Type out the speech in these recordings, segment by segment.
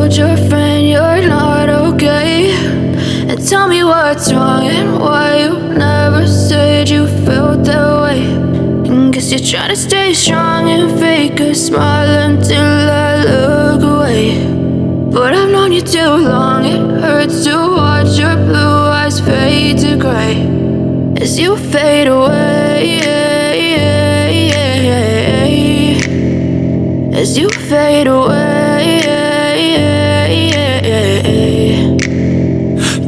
told your friend you're not okay? And tell me what's wrong and why you never said you felt that way. And guess you're trying to stay strong and fake a smile until I look away. But I've known you too long, it hurts to watch your blue eyes fade to gray as you fade away, as you fade away.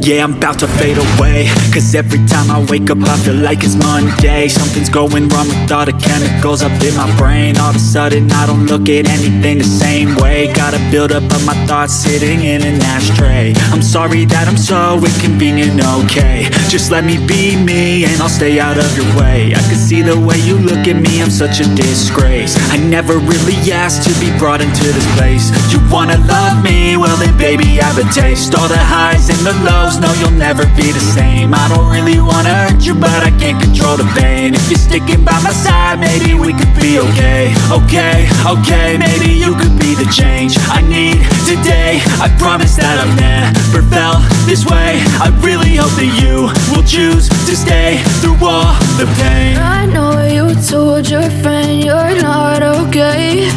Yeah, I'm about to fade away, cause every time I wake up I feel like it's Monday. Something's going wrong with all the chemicals up in my brain. All of a sudden I don't look at anything the same way. Gotta build up of my thoughts sitting in an ashtray. I'm sorry that I'm so inconvenient, okay? Just let me be me and I'll stay out of your way. I can see the way you look at me, I'm such a disgrace. I never really asked to be brought into this place. You wanna love me? Well then baby I have a taste. All the highs and the lows, no, you'll never be the same. I don't really wanna hurt you, but I can't control the pain. If you're sticking by my side, maybe we could be okay. Okay, maybe you could be the change I need today. I promise that I've never felt this way. I really hope that you will choose to stay through all the pain. I know you told your friend you're not okay.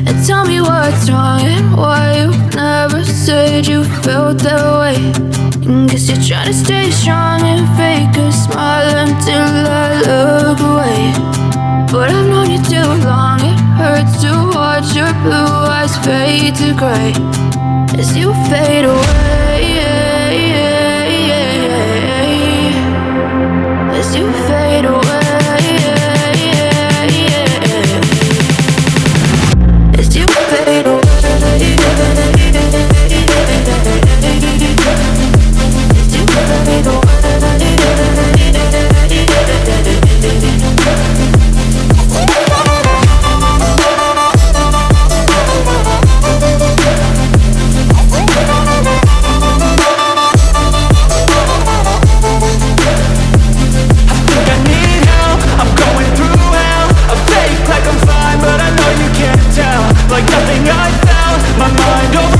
And tell me what's wrong and why you never said you felt that way. And guess you're trying to stay strong and fake a smile until I look away. But I've known you too long, it hurts to watch your blue eyes fade to gray as you fade away, as you fade away. As you fade away, as you fade away. Like nothing I felt, my mind over